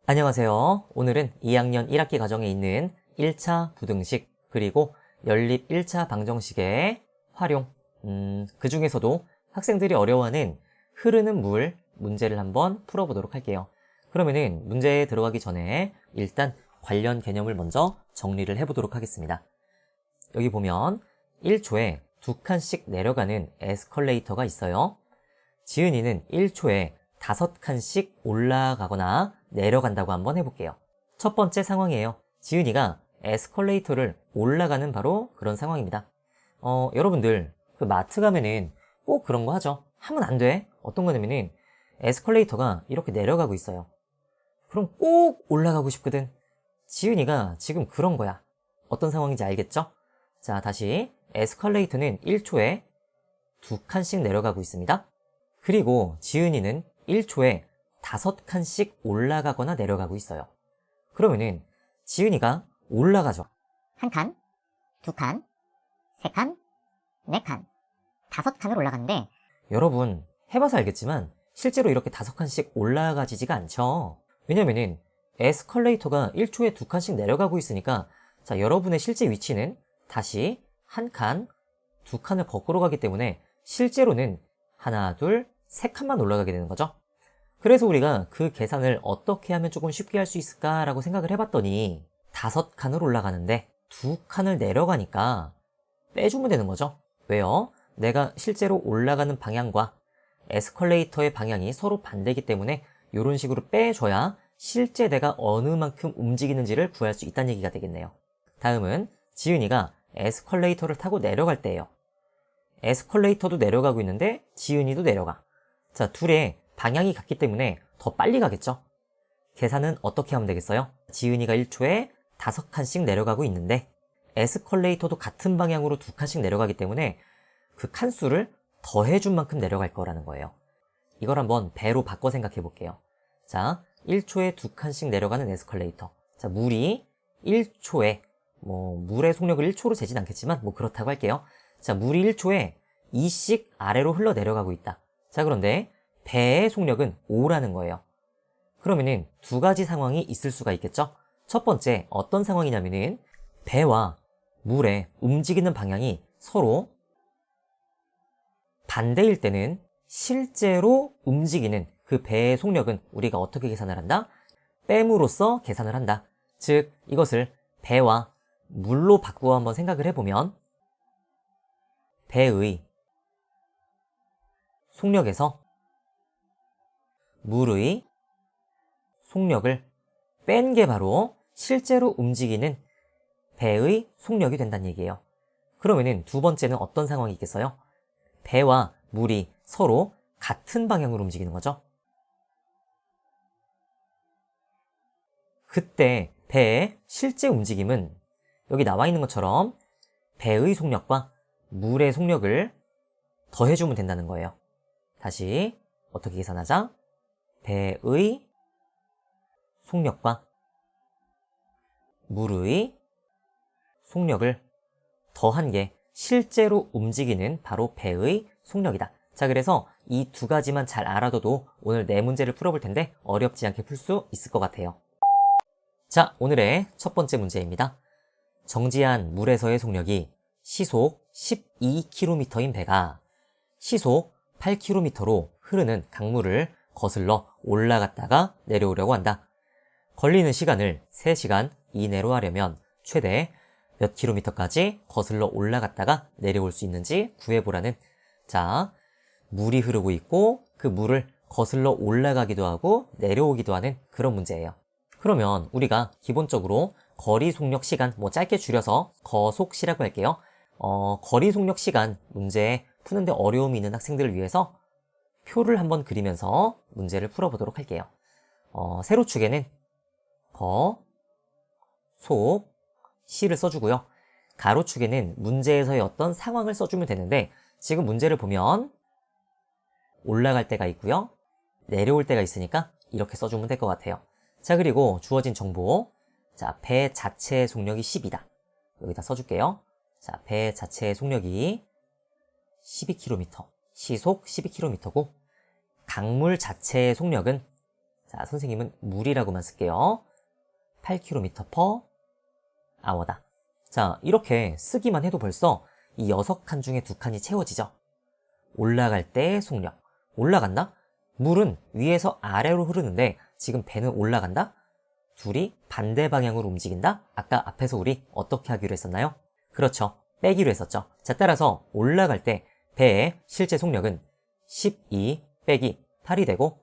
안녕하세요. 오늘은 2학년 1학기 과정에 있는 1차 부등식 그리고 연립 1차 방정식의 활용 그 중에서도 학생들이 어려워하는 흐르는 물 문제를 한번 풀어보도록 할게요. 그러면은 문제에 들어가기 전에 일단 관련 개념을 먼저 정리를 해보도록 하겠습니다. 여기 보면 1초에 2칸씩 내려가는 에스컬레이터가 있어요. 지은이는 1초에 5칸씩 올라가거나 내려간다고 한번 해볼게요. 첫 번째 상황이에요. 지은이가 에스컬레이터를 올라가는 바로 그런 상황입니다. 여러분들 그 마트 가면은 꼭 그런 거 하죠. 하면 안 돼. 어떤 거냐면은 에스컬레이터가 이렇게 내려가고 있어요. 그럼 꼭 올라가고 싶거든. 지은이가 지금 그런 거야. 어떤 상황인지 알겠죠? 자, 다시 에스컬레이터는 1초에 2칸씩 내려가고 있습니다. 그리고 지은이는 1초에 5칸씩 올라가거나 내려가고 있어요. 그러면은 지은이가 올라가죠. 한 칸, 두 칸, 세 칸, 네 칸, 5칸을 올라가는데 여러분 해봐서 알겠지만 실제로 이렇게 5칸씩 올라가지지가 않죠. 왜냐면은 에스컬레이터가 1초에 2칸씩 내려가고 있으니까 자, 여러분의 실제 위치는 다시 한 칸, 두 칸을 거꾸로 가기 때문에 실제로는 하나, 둘, 세 칸만 올라가게 되는 거죠. 그래서 우리가 그 계산을 어떻게 하면 조금 쉽게 할 수 있을까라고 생각을 해봤더니 5칸을 올라가는데 2칸을 내려가니까 빼주면 되는 거죠. 왜요? 내가 실제로 올라가는 방향과 에스컬레이터의 방향이 서로 반대이기 때문에 이런 식으로 빼줘야 실제 내가 어느 만큼 움직이는지를 구할 수 있다는 얘기가 되겠네요. 다음은 지은이가 에스컬레이터를 타고 내려갈 때예요. 에스컬레이터도 내려가고 있는데 지은이도 내려가. 자, 둘의 방향이 같기 때문에 더 빨리 가겠죠? 계산은 어떻게 하면 되겠어요? 지은이가 1초에 5칸씩 내려가고 있는데 에스컬레이터도 같은 방향으로 2칸씩 내려가기 때문에 그 칸수를 더해준 만큼 내려갈 거라는 거예요. 이걸 한번 배로 바꿔 생각해 볼게요. 자, 1초에 2칸씩 내려가는 에스컬레이터. 자, 물이 1초에 물의 속력을 1초로 재진 않겠지만 그렇다고 할게요. 자, 물이 1초에 2씩 아래로 흘러 내려가고 있다. 자, 그런데 배의 속력은 5라는 거예요. 그러면은 두 가지 상황이 있을 수가 있겠죠? 첫 번째, 어떤 상황이냐면은 배와 물의 움직이는 방향이 서로 반대일 때는 실제로 움직이는 그 배의 속력은 우리가 어떻게 계산을 한다? 뺨으로써 계산을 한다. 즉, 이것을 배와 물로 바꾸어 한번 생각을 해보면 배의 속력에서 물의 속력을 뺀 게 바로 실제로 움직이는 배의 속력이 된다는 얘기예요. 그러면은 두 번째는 어떤 상황이 있겠어요? 배와 물이 서로 같은 방향으로 움직이는 거죠. 그때 배의 실제 움직임은 여기 나와 있는 것처럼 배의 속력과 물의 속력을 더해주면 된다는 거예요. 다시 어떻게 계산하자? 배의 속력과 물의 속력을 더한 게 실제로 움직이는 바로 배의 속력이다. 자, 그래서 이 두 가지만 잘 알아둬도 오늘 네 문제를 풀어볼 텐데 어렵지 않게 풀 수 있을 것 같아요. 자, 오늘의 첫 번째 문제입니다. 정지한 물에서의 속력이 시속 12km인 배가 시속 8km로 흐르는 강물을 거슬러 올라갔다가 내려오려고 한다. 걸리는 시간을 3시간 이내로 하려면 최대 몇 킬로미터까지 거슬러 올라갔다가 내려올 수 있는지 구해보라는, 자, 물이 흐르고 있고 그 물을 거슬러 올라가기도 하고 내려오기도 하는 그런 문제예요. 그러면 우리가 기본적으로 거리 속력 시간, 짧게 줄여서 거속시라고 할게요. 거리 속력 시간 문제 푸는데 어려움이 있는 학생들을 위해서 표를 한번 그리면서 문제를 풀어보도록 할게요. 세로축에는 거, 속, 시를 써주고요. 가로축에는 문제에서의 어떤 상황을 써주면 되는데 지금 문제를 보면 올라갈 때가 있고요. 내려올 때가 있으니까 이렇게 써주면 될 것 같아요. 자, 그리고 주어진 정보. 자, 배 자체의 속력이 10이다. 여기다 써줄게요. 자, 배 자체의 속력이 12km, 시속 12km고 강물 자체의 속력은 자, 선생님은 물이라고만 쓸게요. 8km/h다. 자, 이렇게 쓰기만 해도 벌써 이 6칸 중에 2칸이 채워지죠. 올라갈 때의 속력. 올라간다? 물은 위에서 아래로 흐르는데 지금 배는 올라간다? 둘이 반대 방향으로 움직인다? 아까 앞에서 우리 어떻게 하기로 했었나요? 그렇죠. 빼기로 했었죠. 자, 따라서 올라갈 때 배의 실제 속력은 12 빼기 8이 되고,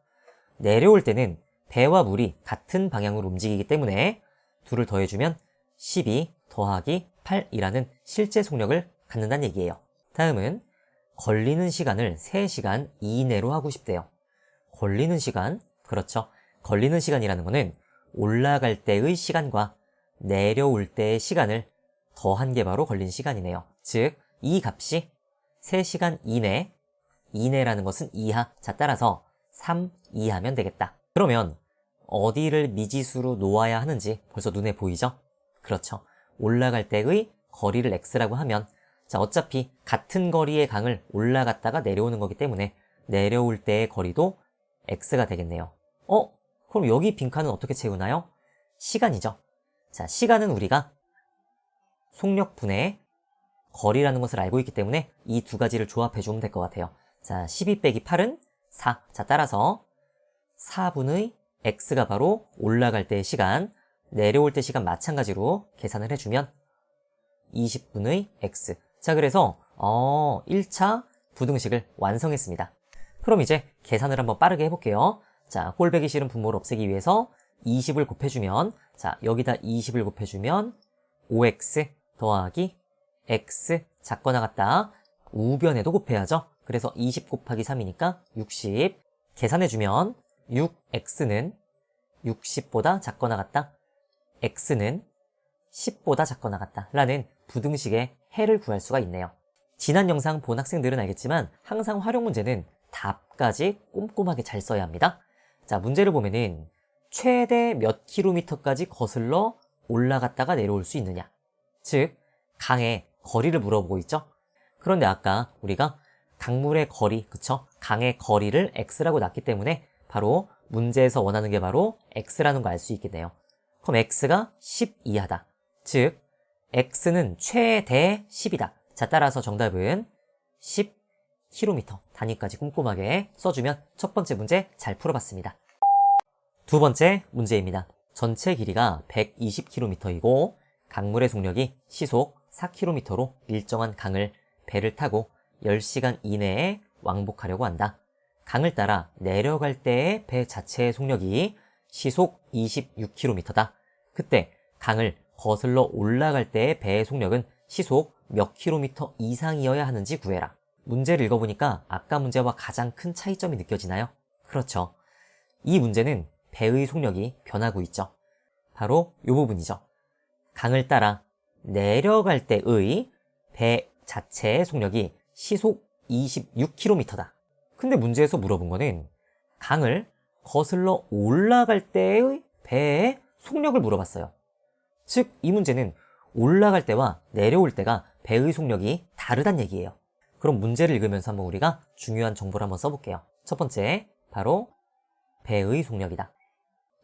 내려올 때는 배와 물이 같은 방향으로 움직이기 때문에 둘을 더해주면 12 더하기 8이라는 실제 속력을 갖는다는 얘기예요. 다음은 걸리는 시간을 3시간 이내로 하고 싶대요. 걸리는 시간, 그렇죠. 걸리는 시간이라는 거는 올라갈 때의 시간과 내려올 때의 시간을 더한 게 바로 걸린 시간이네요. 즉, 이 값이 3시간 이내, 이내라는 것은 이하, 자, 따라서 3 이하면 되겠다. 그러면 어디를 미지수로 놓아야 하는지 벌써 눈에 보이죠? 그렇죠. 올라갈 때의 거리를 x라고 하면, 자, 어차피 같은 거리의 강을 올라갔다가 내려오는 거기 때문에 내려올 때의 거리도 x가 되겠네요. 그럼 여기 빈칸은 어떻게 채우나요? 시간이죠. 자, 시간은 우리가 속력분의 거리라는 것을 알고 있기 때문에 이 두 가지를 조합해주면 될 것 같아요. 자, 12 빼기 8은 4. 자, 따라서 4분의 x가 바로 올라갈 때의 시간, 내려올 때 시간 마찬가지로 계산을 해주면 20분의 x. 자, 그래서 1차 부등식을 완성했습니다. 그럼 이제 계산을 한번 빠르게 해볼게요. 자, 꼴배기 싫은 분모를 없애기 위해서 20을 곱해주면, 자, 여기다 20을 곱해주면 5x 더하기 x 작거나 같다. 우변에도 곱해야죠. 그래서 20 곱하기 3이니까 60. 계산해주면 6x는 60보다 작거나 같다. x는 10보다 작거나 같다. 라는 부등식의 해를 구할 수가 있네요. 지난 영상 본 학생들은 알겠지만 항상 활용 문제는 답까지 꼼꼼하게 잘 써야 합니다. 자, 문제를 보면은 최대 몇 킬로미터까지 거슬러 올라갔다가 내려올 수 있느냐. 즉, 강의 거리를 물어보고 있죠. 그런데 아까 우리가 강물의 거리, 그쵸? 강의 거리를 x라고 놨기 때문에 바로 문제에서 원하는 게 바로 x라는 거 알 수 있겠네요. 그럼 x가 10 이하다. 즉, x는 최대 10이다. 자, 따라서 정답은 10km 단위까지 꼼꼼하게 써주면 첫 번째 문제 잘 풀어봤습니다. 두 번째 문제입니다. 전체 길이가 120km이고 강물의 속력이 시속 4km로 일정한 강을 배를 타고 10시간 이내에 왕복하려고 한다. 강을 따라 내려갈 때의 배 자체의 속력이 시속 26km다. 그때 강을 거슬러 올라갈 때의 배의 속력은 시속 몇 킬로미터 이상이어야 하는지 구해라. 문제를 읽어보니까 아까 문제와 가장 큰 차이점이 느껴지나요? 그렇죠. 이 문제는 배의 속력이 변하고 있죠. 바로 이 부분이죠. 강을 따라 내려갈 때의 배 자체의 속력이 시속 26km다. 근데 문제에서 물어본 거는 강을 거슬러 올라갈 때의 배의 속력을 물어봤어요. 즉, 이 문제는 올라갈 때와 내려올 때가 배의 속력이 다르단 얘기예요. 그럼 문제를 읽으면서 한번 우리가 중요한 정보를 한번 써볼게요. 첫 번째, 바로 배의 속력이다.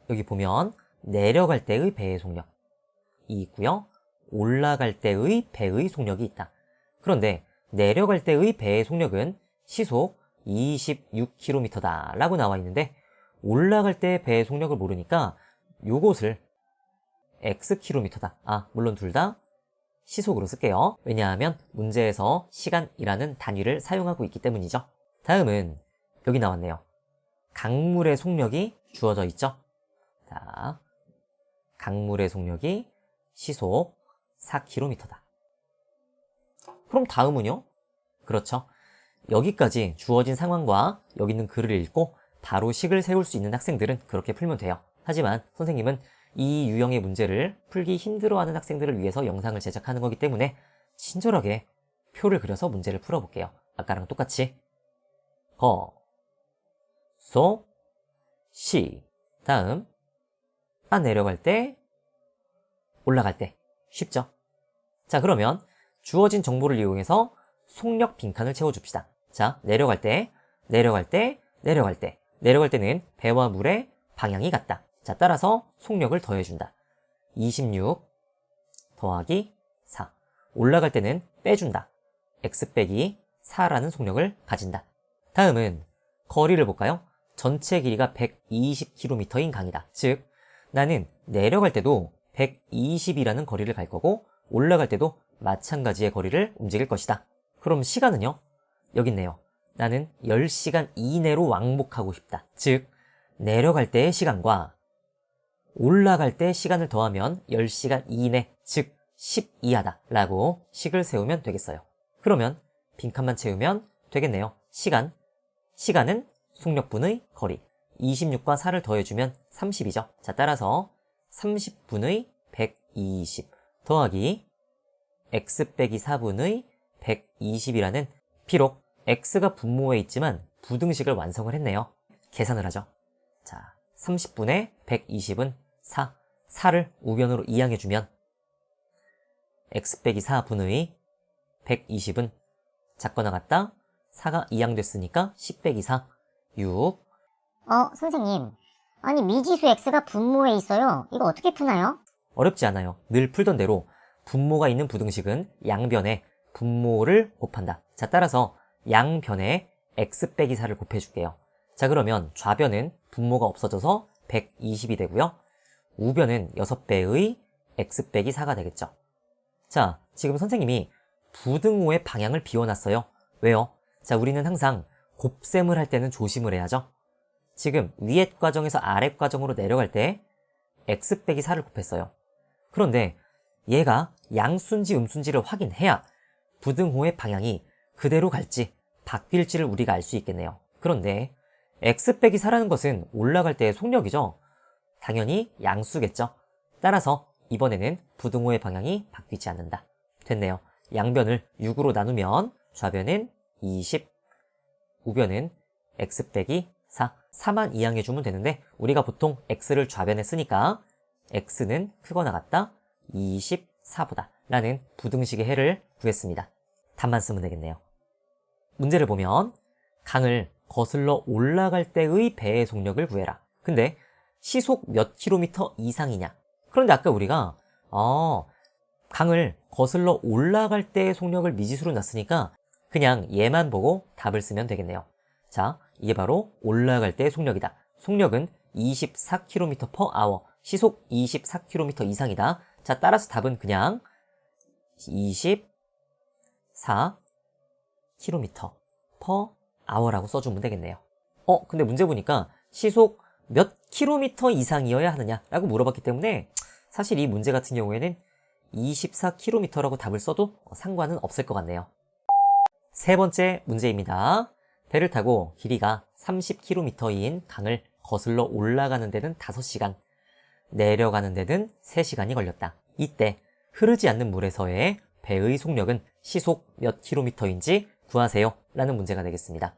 여기 보면 내려갈 때의 배의 속력이 있고요. 올라갈 때의 배의 속력이 있다. 그런데 내려갈 때의 배의 속력은 시속 26km다 라고 나와 있는데 올라갈 때의 배의 속력을 모르니까 요것을 xkm다. 물론 둘 다 시속으로 쓸게요. 왜냐하면 문제에서 시간이라는 단위를 사용하고 있기 때문이죠. 다음은 여기 나왔네요. 강물의 속력이 주어져 있죠. 자, 강물의 속력이 시속 4km다. 그럼 다음은요? 그렇죠. 여기까지 주어진 상황과 여기 있는 글을 읽고 바로 식을 세울 수 있는 학생들은 그렇게 풀면 돼요. 하지만 선생님은 이 유형의 문제를 풀기 힘들어하는 학생들을 위해서 영상을 제작하는 거기 때문에 친절하게 표를 그려서 문제를 풀어볼게요. 아까랑 똑같이 거, 소, 시. 다음 내려갈 때, 올라갈 때. 쉽죠? 자, 그러면 주어진 정보를 이용해서 속력 빈칸을 채워줍시다. 자, 내려갈 때, 내려갈 때, 내려갈 때. 내려갈 때는 배와 물의 방향이 같다. 자, 따라서 속력을 더해준다. 26 더하기 4. 올라갈 때는 빼준다. x 빼기 4라는 속력을 가진다. 다음은 거리를 볼까요? 전체 길이가 120km인 강이다. 즉, 나는 내려갈 때도 120이라는 거리를 갈 거고 올라갈 때도 마찬가지의 거리를 움직일 것이다. 그럼 시간은요? 여기 있네요. 나는 10시간 이내로 왕복하고 싶다. 즉, 내려갈 때의 시간과 올라갈 때 시간을 더하면 10시간 이내, 즉 10 이하다 라고 식을 세우면 되겠어요. 그러면 빈칸만 채우면 되겠네요. 시간은 속력분의 거리. 26과 4를 더해주면 30이죠. 자, 따라서 30분의 120 더하기 x 빼기 4분의 120이라는 비록 x가 분모에 있지만 부등식을 완성을 했네요. 계산을 하죠. 자, 30분의 120은 4를 우변으로 이항해주면 x 빼기 4분의 120은 작거나 같다. 4가 이항됐으니까 10 빼기 4, 6. 선생님. 아니, 미지수 x가 분모에 있어요. 이거 어떻게 푸나요? 어렵지 않아요. 늘 풀던 대로 분모가 있는 부등식은 양변에 분모를 곱한다. 자, 따라서 양변에 x 빼기 4를 곱해줄게요. 자, 그러면 좌변은 분모가 없어져서 120이 되고요. 우변은 6배의 x 빼기 4가 되겠죠. 자, 지금 선생님이 부등호의 방향을 비워놨어요. 왜요? 자, 우리는 항상 곱셈을 할 때는 조심을 해야죠. 지금 위의 과정에서 아래 과정으로 내려갈 때 x 빼기 4를 곱했어요. 그런데 얘가 양수인지 음수인지를 확인해야 부등호의 방향이 그대로 갈지 바뀔지를 우리가 알 수 있겠네요. 그런데 x 빼기 4라는 것은 올라갈 때의 속력이죠. 당연히 양수겠죠. 따라서 이번에는 부등호의 방향이 바뀌지 않는다. 됐네요. 양변을 6으로 나누면 좌변은 20, 우변은 x 빼기 4만 이항해주면 되는데 우리가 보통 x를 좌변에 쓰니까 x는 크거나 같다 24보다 라는 부등식의 해를 구했습니다. 답만 쓰면 되겠네요. 문제를 보면 강을 거슬러 올라갈 때의 배의 속력을 구해라. 근데 시속 몇 킬로미터 이상이냐? 그런데 아까 우리가 강을 거슬러 올라갈 때의 속력을 미지수로 놨으니까 그냥 얘만 보고 답을 쓰면 되겠네요. 자, 이게 바로 올라갈 때의 속력이다. 속력은 24km/h, 시속 24km 이상이다. 자, 따라서 답은 그냥 24km/h라고 써주면 되겠네요. 근데 문제 보니까 시속 몇 킬로미터 이상이어야 하느냐라고 물어봤기 때문에 사실 이 문제 같은 경우에는 24km라고 답을 써도 상관은 없을 것 같네요. 세 번째 문제입니다. 배를 타고 길이가 30km인 강을 거슬러 올라가는 데는 5시간, 내려가는 데는 3시간이 걸렸다. 이때 흐르지 않는 물에서의 배의 속력은 시속 몇 킬로미터인지 구하세요 라는 문제가 되겠습니다.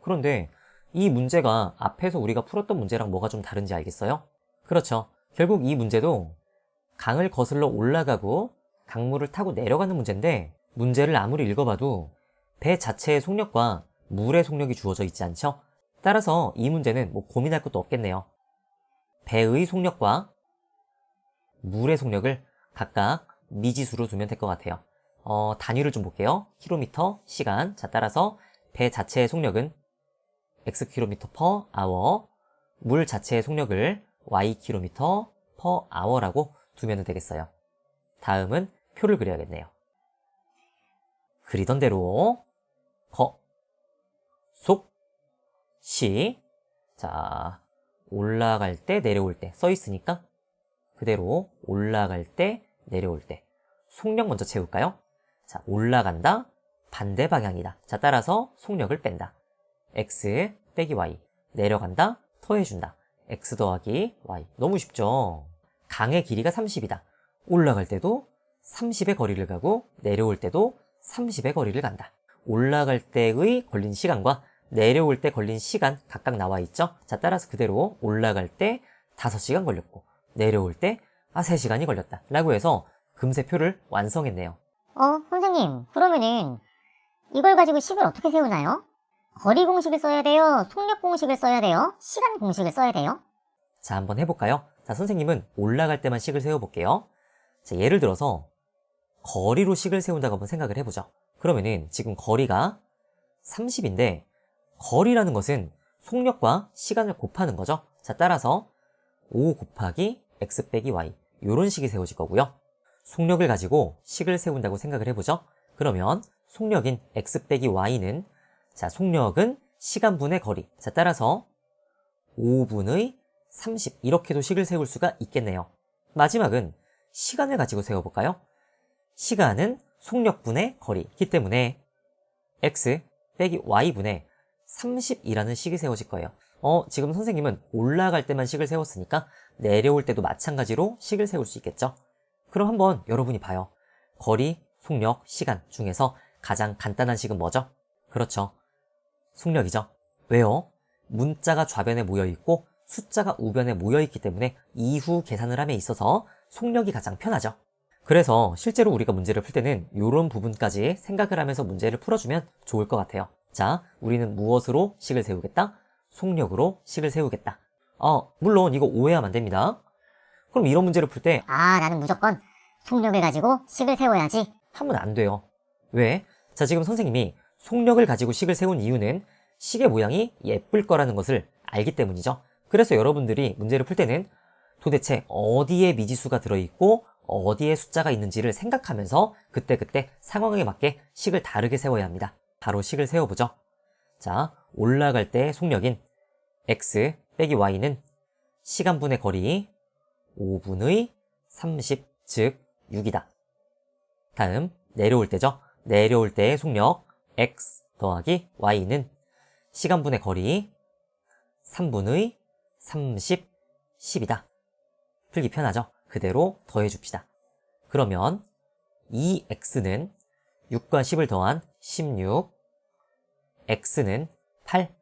그런데 이 문제가 앞에서 우리가 풀었던 문제랑 뭐가 좀 다른지 알겠어요? 그렇죠. 결국 이 문제도 강을 거슬러 올라가고 강물을 타고 내려가는 문제인데 문제를 아무리 읽어봐도 배 자체의 속력과 물의 속력이 주어져 있지 않죠? 따라서 이 문제는 고민할 것도 없겠네요. 배의 속력과 물의 속력을 각각 미지수로 두면 될 것 같아요. 단위를 좀 볼게요. 킬로미터, 시간. 자, 따라서 배 자체의 속력은 x km/h, 물 자체의 속력을 y km/h라고 두면 되겠어요. 다음은 표를 그려야겠네요. 그리던 대로 속, 시. 자, 올라갈 때 내려올 때 써 있으니까 그대로 올라갈 때 내려올 때 속력 먼저 채울까요? 자, 올라간다 반대 방향이다. 자, 따라서 속력을 뺀다. x 빼기 y. 내려간다 더해준다. x 더하기 y. 너무 쉽죠? 강의 길이가 30이다. 올라갈 때도 30의 거리를 가고 내려올 때도 30의 거리를 간다. 올라갈 때의 걸린 시간과 내려올 때 걸린 시간 각각 나와 있죠? 자, 따라서 그대로 올라갈 때 5시간 걸렸고 내려올 때 3시간이 걸렸다 라고 해서 금세 표를 완성했네요. 선생님, 그러면은 이걸 가지고 식을 어떻게 세우나요? 거리 공식을 써야 돼요? 속력 공식을 써야 돼요? 시간 공식을 써야 돼요? 자, 한번 해볼까요? 자, 선생님은 올라갈 때만 식을 세워볼게요. 자, 예를 들어서 거리로 식을 세운다고 한번 생각을 해보죠. 그러면은 지금 거리가 30인데 거리라는 것은 속력과 시간을 곱하는 거죠. 자, 따라서 5 곱하기 x 빼기 y 이런 식이 세워질 거고요. 속력을 가지고 식을 세운다고 생각을 해보죠. 그러면 속력인 x 빼기 y는 자, 속력은 시간분의 거리. 자, 따라서 5분의 30 이렇게도 식을 세울 수가 있겠네요. 마지막은 시간을 가지고 세워볼까요? 시간은 속력분의 거리이기 때문에 x 빼기 y분의 30이라는 식이 세워질 거예요. 지금 선생님은 올라갈 때만 식을 세웠으니까 내려올 때도 마찬가지로 식을 세울 수 있겠죠? 그럼 한번 여러분이 봐요. 거리, 속력, 시간 중에서 가장 간단한 식은 뭐죠? 그렇죠. 속력이죠. 왜요? 문자가 좌변에 모여있고 숫자가 우변에 모여있기 때문에 이후 계산을 함에 있어서 속력이 가장 편하죠. 그래서 실제로 우리가 문제를 풀 때는 이런 부분까지 생각을 하면서 문제를 풀어주면 좋을 것 같아요. 자, 우리는 무엇으로 식을 세우겠다? 속력으로 식을 세우겠다. 물론 이거 오해하면 안 됩니다. 그럼 이런 문제를 풀 때 나는 무조건 속력을 가지고 식을 세워야지. 하면 안 돼요. 왜? 자, 지금 선생님이 속력을 가지고 식을 세운 이유는 식의 모양이 예쁠 거라는 것을 알기 때문이죠. 그래서 여러분들이 문제를 풀 때는 도대체 어디에 미지수가 들어있고 어디에 숫자가 있는지를 생각하면서 그때그때 상황에 맞게 식을 다르게 세워야 합니다. 바로 식을 세워보죠. 자, 올라갈 때의 속력인 x 빼기 y는 시간분의 거리 5분의 30, 즉 6이다. 다음 내려올 때죠. 내려올 때의 속력 x 더하기 y는 시간분의 거리 3분의 30, 10이다. 풀기 편하죠? 그대로 더해줍시다. 그러면 이 x는 6과 10을 더한 16, x는 8,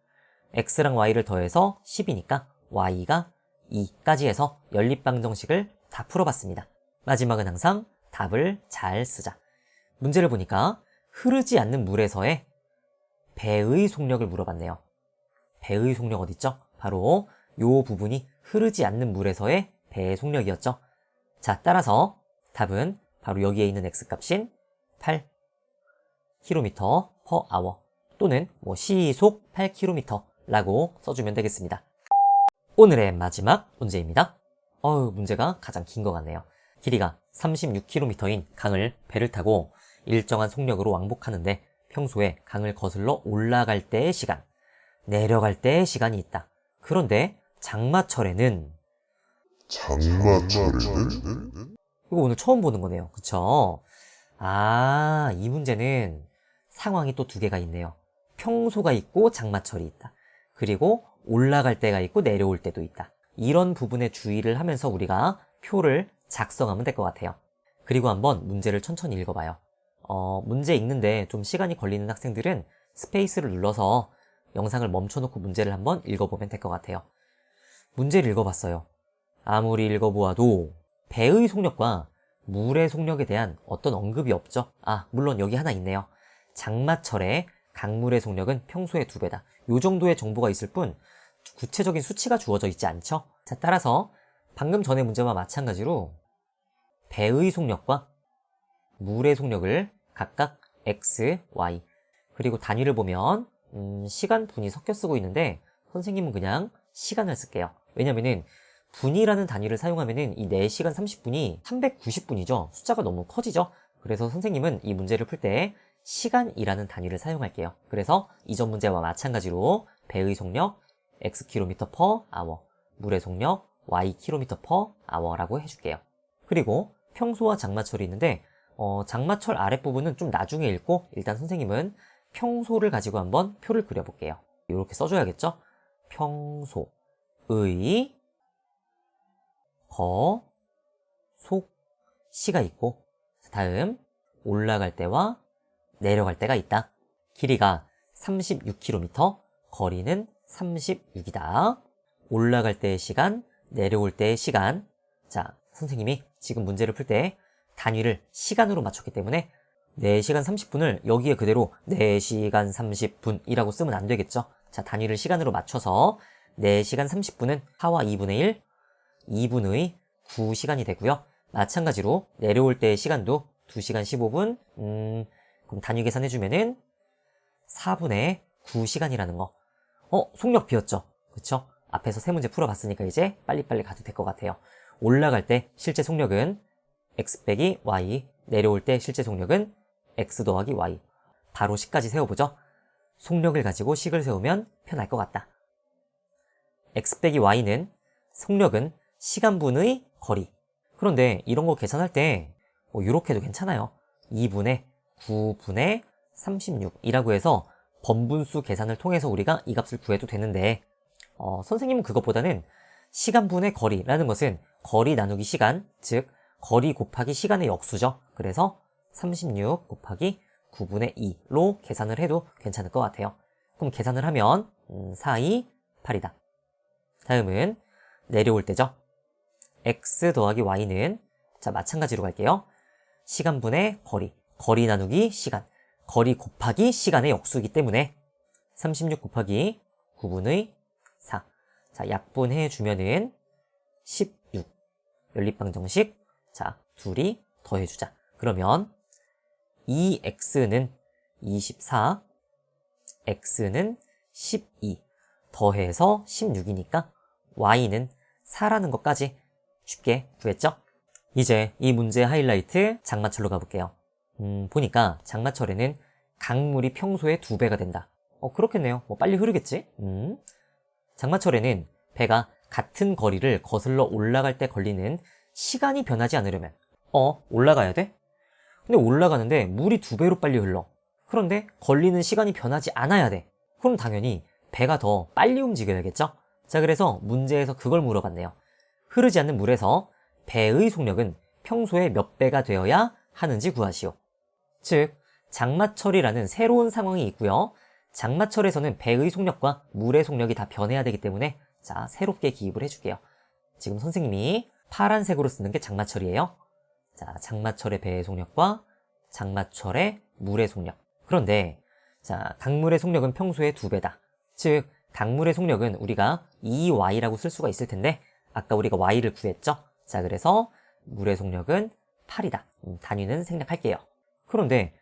x랑 y를 더해서 10이니까 y가 2까지 해서 연립방정식을 다 풀어봤습니다. 마지막은 항상 답을 잘 쓰자. 문제를 보니까 흐르지 않는 물에서의 배의 속력을 물어봤네요. 배의 속력 어딨죠? 바로 요 부분이 흐르지 않는 물에서의 배의 속력이었죠. 자, 따라서 답은 바로 여기에 있는 x값인 8km per hour 또는 시속 8km라고 써주면 되겠습니다. 오늘의 마지막 문제입니다. 문제가 가장 긴 것 같네요. 길이가 36km인 강을 배를 타고 일정한 속력으로 왕복하는데 평소에 강을 거슬러 올라갈 때의 시간, 내려갈 때의 시간이 있다. 그런데 장마철에는 이거 오늘 처음 보는 거네요. 그쵸? 이 문제는 상황이 또 두 개가 있네요. 평소가 있고 장마철이 있다. 그리고 올라갈 때가 있고 내려올 때도 있다. 이런 부분에 주의를 하면서 우리가 표를 작성하면 될 것 같아요. 그리고 한번 문제를 천천히 읽어봐요. 문제 읽는데 좀 시간이 걸리는 학생들은 스페이스를 눌러서 영상을 멈춰놓고 문제를 한번 읽어보면 될 것 같아요. 문제를 읽어봤어요. 아무리 읽어보아도 배의 속력과 물의 속력에 대한 어떤 언급이 없죠. 물론 여기 하나 있네요. 장마철에 강물의 속력은 평소의 2배다. 요 정도의 정보가 있을 뿐 구체적인 수치가 주어져 있지 않죠. 자, 따라서 방금 전의 문제와 마찬가지로 배의 속력과 물의 속력을 각각 x, y 그리고 단위를 보면 시간, 분이 섞여 쓰고 있는데 선생님은 그냥 시간을 쓸게요. 왜냐면은 분이라는 단위를 사용하면은 이 4시간 30분이 390분이죠. 숫자가 너무 커지죠. 그래서 선생님은 이 문제를 풀 때 시간이라는 단위를 사용할게요. 그래서 이전 문제와 마찬가지로 배의 속력 x km per hour, 물의 속력 y km per hour라고 해줄게요. 그리고 평소와 장마철이 있는데 장마철 아랫부분은 좀 나중에 읽고 일단 선생님은 평소를 가지고 한번 표를 그려볼게요. 이렇게 써줘야겠죠? 평소의 속, 시가 있고 다음 올라갈 때와 내려갈 때가 있다. 길이가 36km, 거리는 36이다. 올라갈 때의 시간, 내려올 때의 시간. 자, 선생님이 지금 문제를 풀 때 단위를 시간으로 맞췄기 때문에 4시간 30분을 여기에 그대로 4시간 30분이라고 쓰면 안 되겠죠? 자, 단위를 시간으로 맞춰서 4시간 30분은 4와 2분의 1, 2분의 9시간이 되고요. 마찬가지로 내려올 때의 시간도 2시간 15분, 그럼 단위 계산해주면은 4분의 9시간이라는 거. 속력 비었죠? 그쵸? 앞에서 세 문제 풀어봤으니까 이제 빨리빨리 가도 될 것 같아요. 올라갈 때 실제 속력은 x 빼기 y, 내려올 때 실제 속력은 x 더하기 y. 바로 식까지 세워보죠. 속력을 가지고 식을 세우면 편할 것 같다. x 빼기 y는 속력은 시간분의 거리. 그런데 이런 거 계산할 때 이렇게 해도 괜찮아요. 2분의 9분의 36이라고 해서 번분수 계산을 통해서 우리가 이 값을 구해도 되는데 선생님은 그것보다는 시간분의 거리라는 것은 거리 나누기 시간, 즉 거리 곱하기 시간의 역수죠. 그래서 36 곱하기 9분의 2로 계산을 해도 괜찮을 것 같아요. 그럼 계산을 하면 4, 2, 8이다. 다음은 내려올 때죠. x 더하기 y는 자 마찬가지로 갈게요. 시간분의 거리, 거리 나누기 시간, 거리 곱하기 시간의 역수이기 때문에 36 곱하기 9분의 4. 자, 약분해 주면은 16. 연립방정식. 자, 둘이 더해주자. 그러면 2x는 24, x는 12, 더해서 16이니까 y는 4라는 것까지 쉽게 구했죠? 이제 이 문제의 하이라이트 장마철로 가볼게요. 보니까 장마철에는 강물이 평소의 2배가 된다. 그렇겠네요. 뭐 빨리 흐르겠지? 장마철에는 배가 같은 거리를 거슬러 올라갈 때 걸리는 시간이 변하지 않으려면 올라가야 돼? 근데 올라가는데 물이 2배로 빨리 흘러. 그런데 걸리는 시간이 변하지 않아야 돼. 그럼 당연히 배가 더 빨리 움직여야겠죠? 자, 그래서 문제에서 그걸 물어봤네요. 흐르지 않는 물에서 배의 속력은 평소에 몇 배가 되어야 하는지 구하시오. 즉, 장마철이라는 새로운 상황이 있고요. 장마철에서는 배의 속력과 물의 속력이 다 변해야 되기 때문에 자, 새롭게 기입을 해줄게요. 지금 선생님이 파란색으로 쓰는 게 장마철이에요. 자, 장마철의 배의 속력과 장마철의 물의 속력. 그런데 자, 강물의 속력은 평소에 2배다. 즉, 강물의 속력은 우리가 2y라고 쓸 수가 있을 텐데 아까 우리가 y를 구했죠? 자, 그래서 물의 속력은 8이다. 단위는 생략할게요. 그런데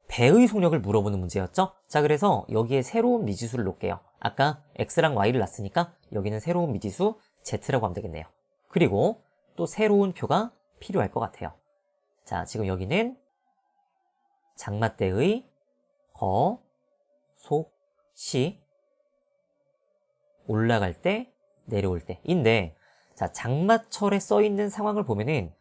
배의 속력을 물어보는 문제였죠? 자, 그래서 여기에 새로운 미지수를 놓을게요. 아까 x랑 y를 놨으니까 여기는 새로운 미지수 z라고 하면 되겠네요. 그리고 또 새로운 표가 필요할 것 같아요. 자, 지금 여기는 장마 때의 거, 속, 시, 올라갈 때, 내려올 때인데 자, 장마철에 써있는 상황을 보면은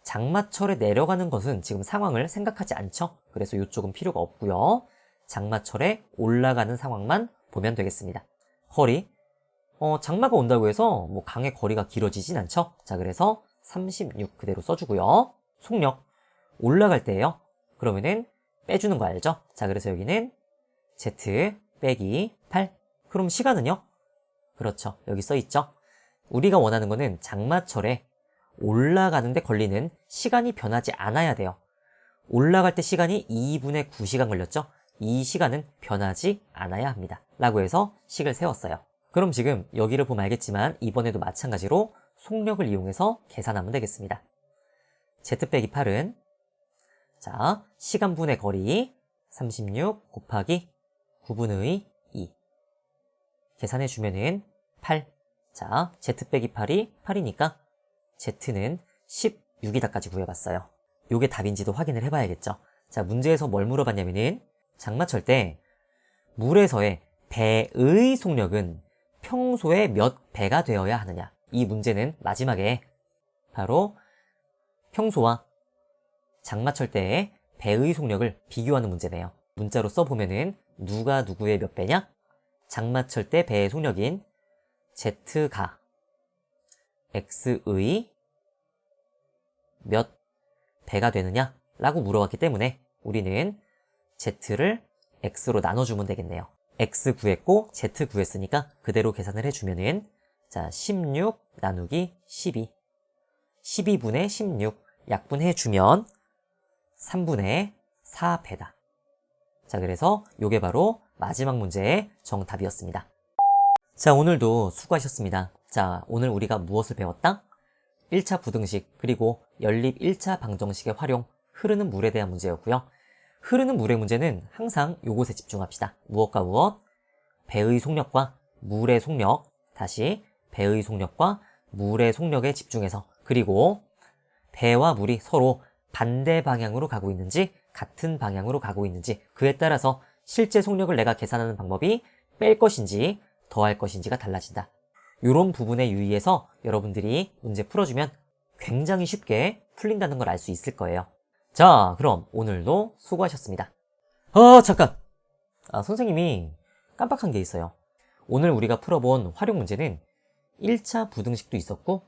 장마철에 내려가는 것은 지금 상황을 생각하지 않죠? 그래서 이쪽은 필요가 없고요. 장마철에 올라가는 상황만 보면 되겠습니다. 거리, 장마가 온다고 해서 뭐 강의 거리가 길어지진 않죠? 자, 그래서 36 그대로 써주고요. 속력, 올라갈 때예요. 그러면은 빼주는 거 알죠? 자, 그래서 여기는 z 빼기 8. 그럼 시간은요? 그렇죠. 여기 써있죠? 우리가 원하는 거는 장마철에 올라가는데 걸리는 시간이 변하지 않아야 돼요. 올라갈 때 시간이 2분의 9시간 걸렸죠? 이 시간은 변하지 않아야 합니다. 라고 해서 식을 세웠어요. 그럼 지금 여기를 보면 알겠지만 이번에도 마찬가지로 속력을 이용해서 계산하면 되겠습니다. z 빼기 8은 자, 시간분의 거리 36 곱하기 9분의 2 계산해 주면은 8. 자, z 빼기 8이 8이니까 z는 16이다까지 구해봤어요. 요게 답인지도 확인을 해봐야겠죠. 자, 문제에서 뭘 물어봤냐면은 장마철 때 물에서의 배의 속력은 평소에 몇 배가 되어야 하느냐. 이 문제는 마지막에 바로 평소와 장마철 때의 배의 속력을 비교하는 문제네요. 문자로 써보면은 누가 누구의 몇 배냐? 장마철 때 배의 속력인 z가 x의 몇 배가 되느냐? 라고 물어봤기 때문에 우리는 z를 x로 나눠주면 되겠네요. x 구했고 z 구했으니까 그대로 계산을 해주면은 자, 16 나누기 12 12분의 16 약분해주면 3분의 4배다. 자, 그래서 요게 바로 마지막 문제의 정답이었습니다. 자, 오늘도 수고하셨습니다. 자, 오늘 우리가 무엇을 배웠다? 1차 부등식 그리고 연립 1차 방정식의 활용, 흐르는 물에 대한 문제였고요. 흐르는 물의 문제는 항상 요것에 집중합시다. 무엇과 무엇? 배의 속력과 물의 속력, 다시 배의 속력과 물의 속력에 집중해서, 그리고 배와 물이 서로 반대 방향으로 가고 있는지 같은 방향으로 가고 있는지, 그에 따라서 실제 속력을 내가 계산하는 방법이 뺄 것인지 더할 것인지가 달라진다. 이런 부분에 유의해서 여러분들이 문제 풀어주면 굉장히 쉽게 풀린다는 걸 알 수 있을 거예요. 자, 그럼 오늘도 수고하셨습니다. 잠깐! 선생님이 깜빡한 게 있어요. 오늘 우리가 풀어본 활용 문제는 1차 부등식도 있었고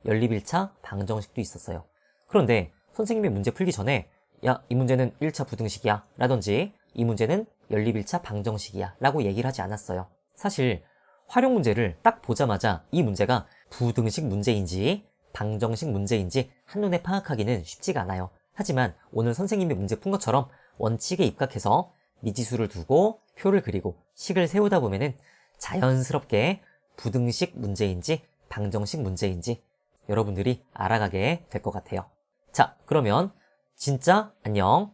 연립 1차 방정식도 있었어요. 그런데 선생님이 문제 풀기 전에 야, 이 문제는 1차 부등식이야 라든지 이 문제는 연립 1차 방정식이야 라고 얘기를 하지 않았어요. 사실 활용 문제를 딱 보자마자 이 문제가 부등식 문제인지 방정식 문제인지 한눈에 파악하기는 쉽지가 않아요. 하지만 오늘 선생님이 문제 푼 것처럼 원칙에 입각해서 미지수를 두고 표를 그리고 식을 세우다 보면은 자연스럽게 부등식 문제인지 방정식 문제인지 여러분들이 알아가게 될 것 같아요. 자, 그러면 진짜 안녕.